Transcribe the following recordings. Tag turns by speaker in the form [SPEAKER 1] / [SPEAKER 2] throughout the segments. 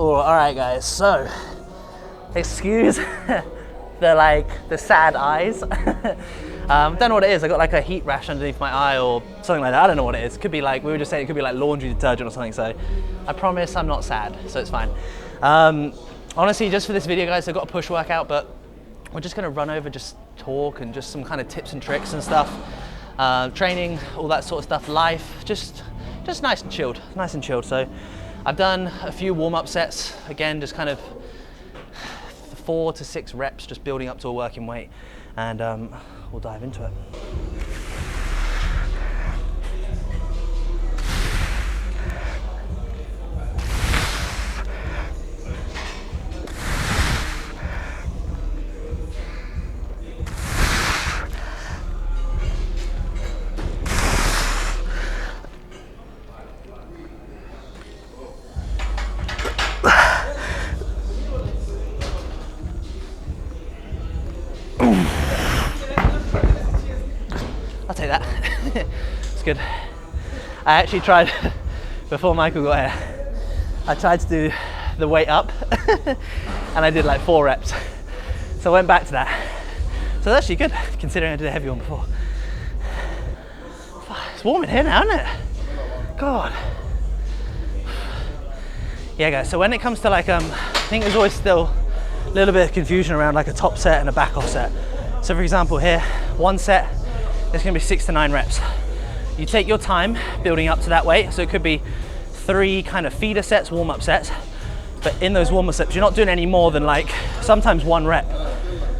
[SPEAKER 1] Oh, all right, guys. So, excuse the sad eyes. Don't know what it is. I got like a heat rash underneath my eye or something like that. I don't know what it is. Could be like, we were just saying it could be like laundry detergent or something. So I promise I'm not sad, so it's fine. Honestly, just for this video, guys, I've got a push workout, but we're just gonna run over, just talk and just some kind of tips and tricks and stuff. Training, all that sort of stuff, life, just nice and chilled, So I've done a few warm-up sets, again, just kind of 4 to 6 reps, just building up to a working weight, and we'll dive into it. I'll take that. It's good. I actually tried, before Michael got here, I tried to do the weight up and I did like 4 reps. So I went back to that. So that's actually good, considering I did a heavy one before. It's warm in here now, isn't it? God. Yeah, guys, so when it comes to like, I think there's always still a little bit of confusion around like a top set and a back off set. So for example here, one set, it's gonna be 6 to 9 reps. You take your time building up to that weight. So it could be 3 kind of feeder sets, warm-up sets. But in those warm-up sets, you're not doing any more than like, sometimes 1 rep.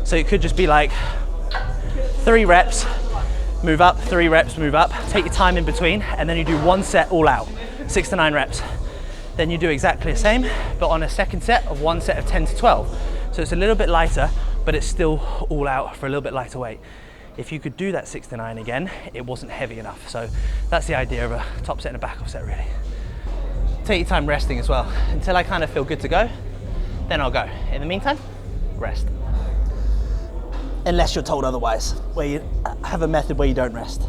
[SPEAKER 1] So it could just be like 3 reps, move up, 3 reps, move up. Take your time in between, and then you do 1 set all out, 6 to 9 reps. Then you do exactly the same, but on a second set of 1 set of 10 to 12. So it's a little bit lighter, but it's still all out for a little bit lighter weight. If you could do that 6 to 9 again, it wasn't heavy enough. So that's the idea of a top set and a back off set, really. Take your time resting as well. Until I kind of feel good to go, then I'll go. In the meantime, rest. Unless you're told otherwise, where you have a method where you don't rest.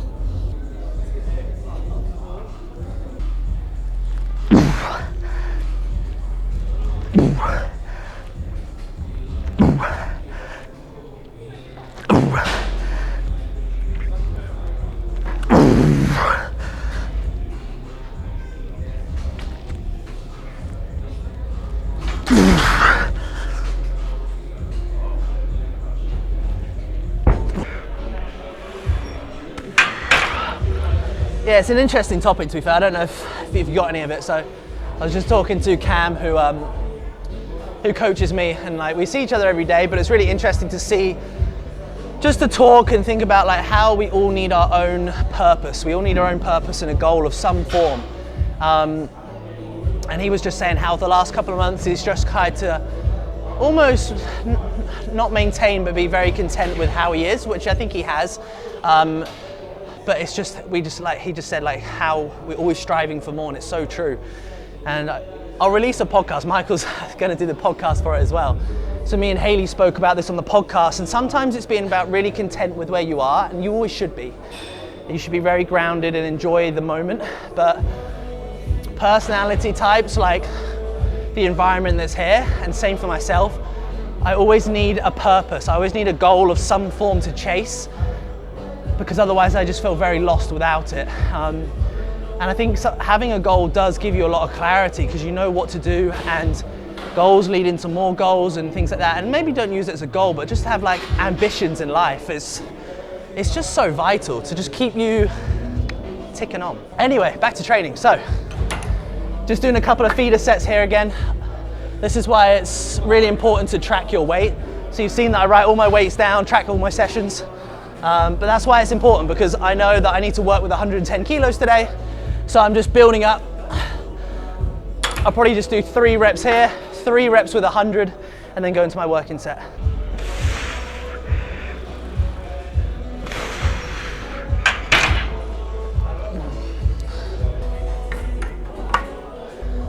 [SPEAKER 1] Yeah, it's an interesting topic, to be fair. I don't know if you've got any of it. So I was just talking to Cam, who coaches me, and like we see each other every day, but it's really interesting to see, just to talk and think about like how we all need our own purpose. We all need our own purpose and a goal of some form. And he was just saying how the last couple of months he's just tried to almost not maintain, but be very content with how he is, which I think he has. But it's just, he just said like how we're always striving for more, and it's so true. And I'll release a podcast. Michael's going to do the podcast for it as well. So me and Haley spoke about this on the podcast, and sometimes it's being about really content with where you are, and you always should be. You should be very grounded and enjoy the moment. But personality types, like the environment that's here, and same for myself, I always need a purpose. I always need a goal of some form to chase, because otherwise I just feel very lost without it. And I think having a goal does give you a lot of clarity, because you know what to do, and goals lead into more goals and things like that. And maybe don't use it as a goal, but just have like ambitions in life. It's just so vital to just keep you ticking on. Anyway, back to training. So just doing a couple of feeder sets here again. This is why it's really important to track your weight. So you've seen that I write all my weights down, track all my sessions. But that's why it's important, because I know that I need to work with 110 kilos today. So I'm just building up. I'll probably just do 3 reps here, 3 reps with 100, and then go into my working set.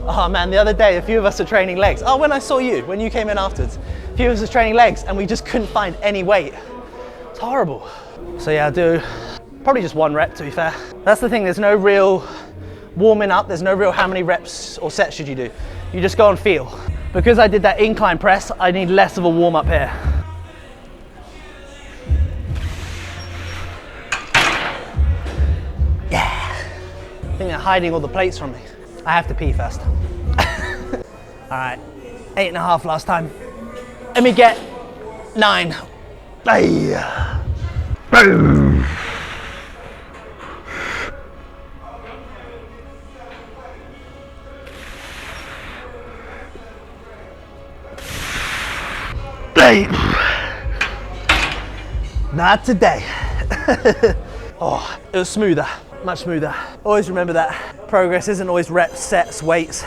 [SPEAKER 1] Oh man, the other day, a few of us are training legs. Oh, when I saw you, when you came in afterwards, a few of us are training legs and we just couldn't find any weight. It's horrible. So yeah, I do probably just 1 rep, to be fair. That's the thing, there's no real warming up, there's no real how many reps or sets should you do. You just go and feel. Because I did that incline press, I need less of a warm up here. Yeah. I think they're hiding all the plates from me. I have to pee first. All right, 8.5 last time. Let me get 9. Ay. Not today. Oh, it was smoother, much smoother. Always remember that progress isn't always reps, sets, weights.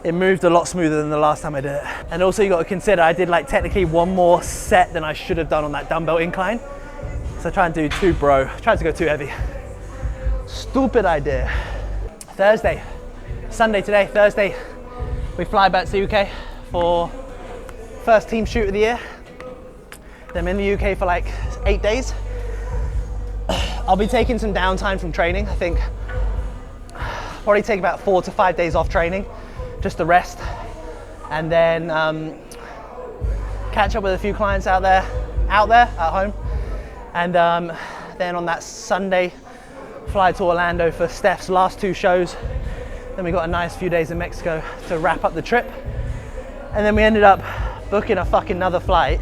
[SPEAKER 1] It moved a lot smoother than the last time I did it. And also you got to consider I did like technically one more set than I should have done on that dumbbell incline. So try and do 2 bro, tried to go too heavy. Stupid idea. Thursday, Sunday today, Thursday, we fly back to the UK for first team shoot of the year. Then I'm in the UK for like 8 days. I'll be taking some downtime from training. I think probably take about 4 to 5 days off training, just to rest. And then catch up with a few clients out there at home. And then on that Sunday, fly to Orlando for Steph's last 2 shows. Then we got a nice few days in Mexico to wrap up the trip. And then we ended up booking a fucking another flight.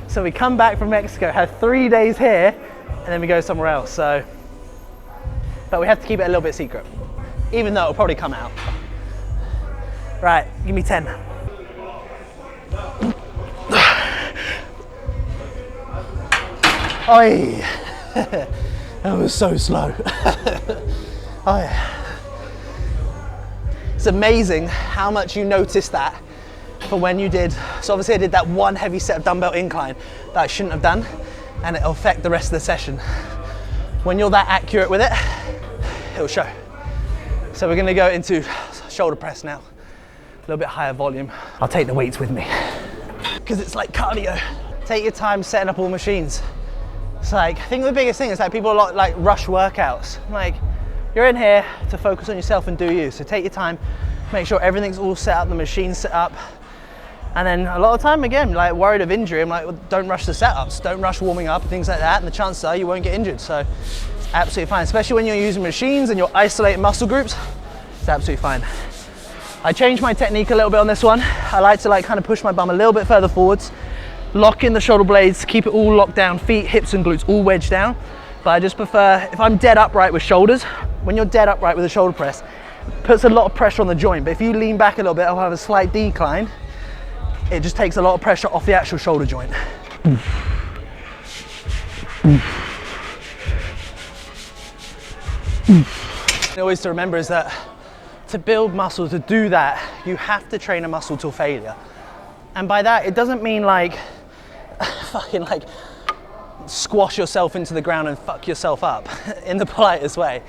[SPEAKER 1] So we come back from Mexico, have 3 days here, and then we go somewhere else. So, but we have to keep it a little bit secret, even though it'll probably come out. Right, give me 10. Oi. That was so slow. Oh yeah. It's amazing how much you notice that for when you did. So obviously I did that one heavy set of dumbbell incline that I shouldn't have done, and it'll affect the rest of the session. When you're that accurate with it, it'll show. So we're gonna go into shoulder press now. A little bit higher volume. I'll take the weights with me because it's like cardio. Take your time setting up all machines. It's like, I think the biggest thing is that people like rush workouts. Like, you're in here to focus on yourself and do you. So take your time, make sure everything's all set up, the machine's set up. And then a lot of time, again, like worried of injury, I'm like, well, don't rush the setups, don't rush warming up and things like that. And the chances are you won't get injured. So it's absolutely fine, especially when you're using machines and you're isolating muscle groups, it's absolutely fine. I changed my technique a little bit on this one. I like to kind of push my bum a little bit further forwards, lock in the shoulder blades, keep it all locked down, feet, hips and glutes all wedged down. But I just prefer, if I'm dead upright with shoulders, when you're dead upright with a shoulder press, it puts a lot of pressure on the joint. But if you lean back a little bit, I'll have a slight decline. It just takes a lot of pressure off the actual shoulder joint. Always to remember is that to build muscle, to do that, you have to train a muscle till failure. And by that, it doesn't mean like fucking like squash yourself into the ground and fuck yourself up in the politest way.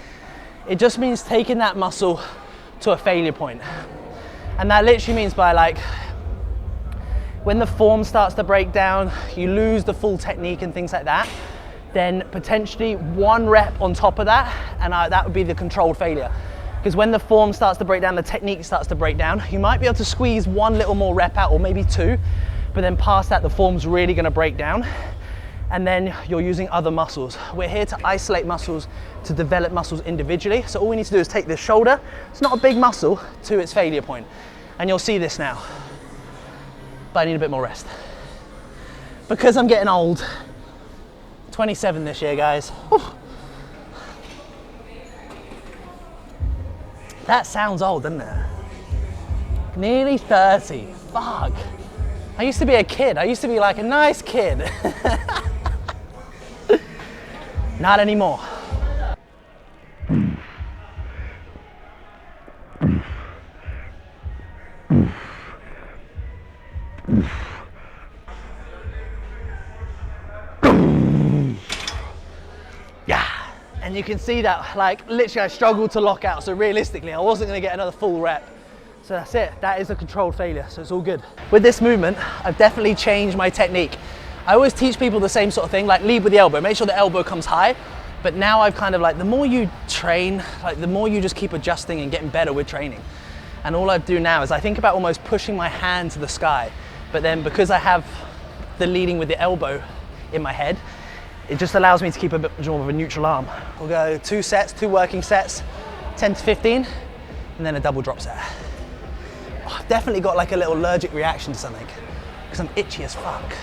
[SPEAKER 1] It just means taking that muscle to a failure point. And that literally means by like, when the form starts to break down, you lose the full technique and things like that, then potentially 1 rep on top of that, and that would be the controlled failure. Because when the form starts to break down, the technique starts to break down, you might be able to squeeze 1 little more rep out, or maybe 2, but then past that, the form's really gonna break down, and then you're using other muscles. We're here to isolate muscles, to develop muscles individually, so all we need to do is take this shoulder, it's not a big muscle, to its failure point. And you'll see this now. But I need a bit more rest. Because I'm getting old. 27 this year, guys. Whew. That sounds old, doesn't it? Nearly 30, fuck. I used to be a kid. I used to be like a nice kid. Not anymore. Yeah, and you can see that like literally I struggled to lock out, so realistically I wasn't going to get another full rep. So that's it, that is a controlled failure, so it's all good. With this movement, I've definitely changed my technique. I always teach people the same sort of thing, like lead with the elbow, make sure the elbow comes high. But now I've kind of like, the more you train, like the more you just keep adjusting and getting better with training. And all I do now is I think about almost pushing my hand to the sky, but then because I have the leading with the elbow in my head, it just allows me to keep a bit more of a neutral arm. We'll go 2 sets, 2 working sets, 10 to 15, and then a double drop set. Oh, I've definitely got like a little allergic reaction to something, because I'm itchy as fuck.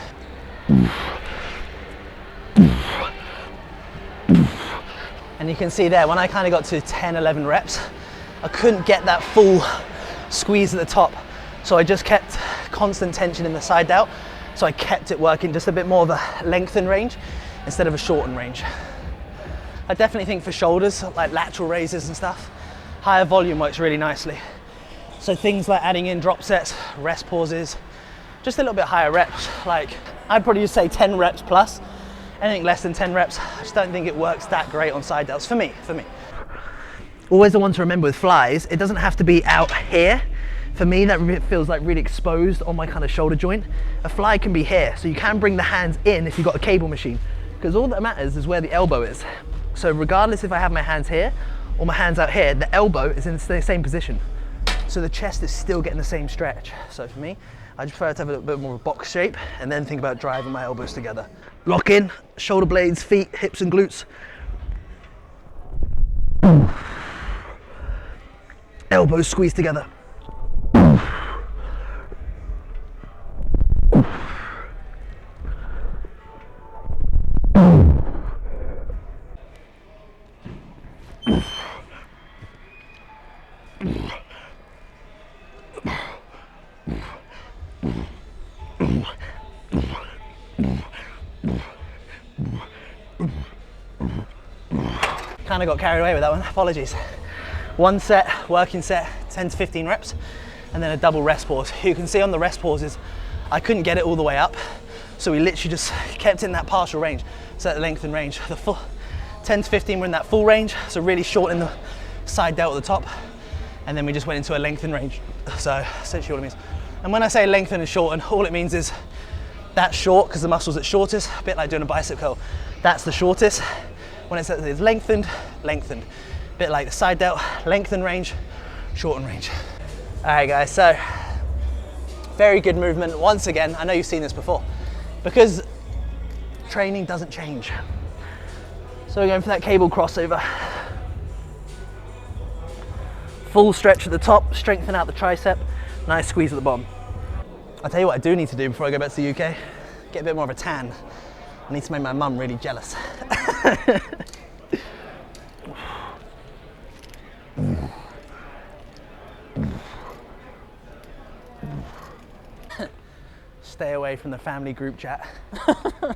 [SPEAKER 1] And you can see there, when I kind of got to 10, 11 reps, I couldn't get that full squeeze at the top. So I just kept constant tension in the side delt. So I kept it working just a bit more of a lengthened range instead of a shortened range. I definitely think for shoulders, like lateral raises and stuff, higher volume works really nicely. So things like adding in drop sets, rest pauses, just a little bit higher reps. Like I'd probably just say 10 reps plus. Anything less than 10 reps, I just don't think it works that great on side delts for me. Always the one to remember with flies, it doesn't have to be out here. For me, that feels like really exposed on my kind of shoulder joint. A fly can be here, so you can bring the hands in if you've got a cable machine, because all that matters is where the elbow is. So regardless if I have my hands here or my hands out here, the elbow is in the same position. So the chest is still getting the same stretch. So for me, I just prefer to have a little bit more of a box shape and then think about driving my elbows together. Lock in, shoulder blades, feet, hips and glutes. Elbows squeeze together. Kind of got carried away with that one, apologies. 1 set, working set, 10 to 15 reps, and then a double rest pause. You can see on the rest pauses, I couldn't get it all the way up, so we literally just kept in that partial range, so that length and range. The full 10 to 15 were in that full range, so really short in the side delt at the top, and then we just went into a lengthened range. So essentially what it means. And when I say lengthen and shorten, all it means is that's short because the muscle's at shortest, a bit like doing a bicep curl. That's the shortest. When it's lengthened, lengthened. A bit like the side delt, lengthen range, shorten range. All right guys, so very good movement. Once again, I know you've seen this before, because training doesn't change. So we're going for that cable crossover. Full stretch at the top, strengthen out the tricep, nice squeeze at the bottom. I'll tell you what I do need to do before I go back to the UK, get a bit more of a tan. I need to make my mum really jealous. Stay away from the family group chat. I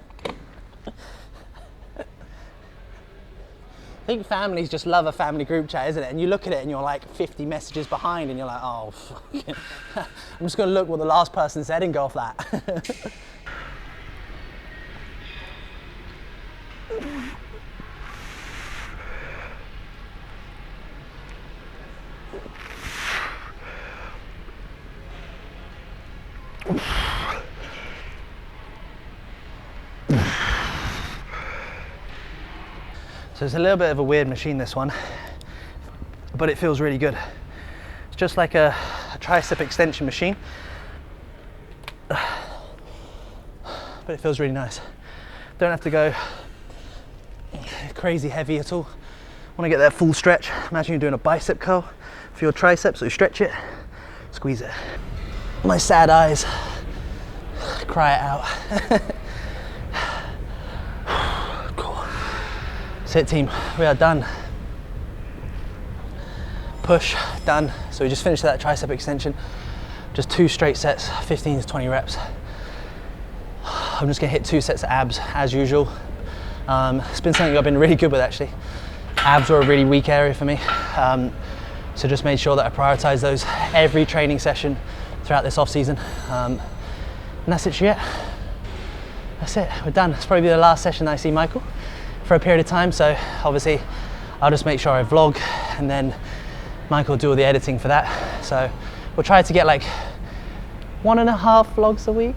[SPEAKER 1] think families just love a family group chat, isn't it? And you look at it and you're like 50 messages behind and you're like, oh, fuck. I'm just gonna look what the last person said and go off that. So it's a little bit of a weird machine, this one, but it feels really good. It's just like a tricep extension machine, but it feels really nice. Don't have to go crazy heavy at all. Want to get that full stretch. Imagine you're doing a bicep curl for your triceps, so you stretch it, squeeze it. My sad eyes, cry it out. Cool. That's it, team, we are done. Push, done. So we just finished that tricep extension. Just 2 straight sets, 15 to 20 reps. I'm just gonna hit 2 sets of abs as usual. It's been something I've been really good with actually. Abs were a really weak area for me. So just made sure that I prioritize those every training session throughout this off season. And that's it, yeah. That's it, we're done. It's probably the last session that I see Michael for a period of time. So obviously I'll just make sure I vlog and then Michael will do all the editing for that. So we'll try to get like 1.5 vlogs a week.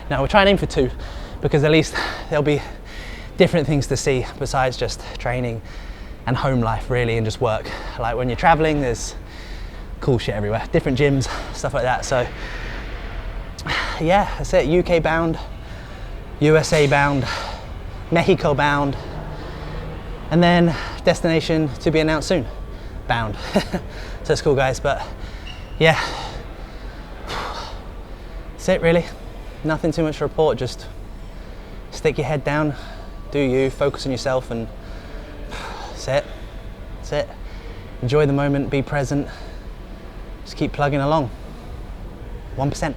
[SPEAKER 1] No, we'll try and aim for 2 because at least there'll be different things to see besides just training and home life really and just work. Like when you're traveling, there's cool shit everywhere, different gyms, stuff like that. So yeah, that's it. UK bound, USA bound, Mexico bound, and then destination to be announced soon, bound. So it's cool, guys. But yeah, that's it really. Nothing too much to report. Just stick your head down, do you, focus on yourself, and that's it. That's it. Enjoy the moment, be present, just keep plugging along. 1%.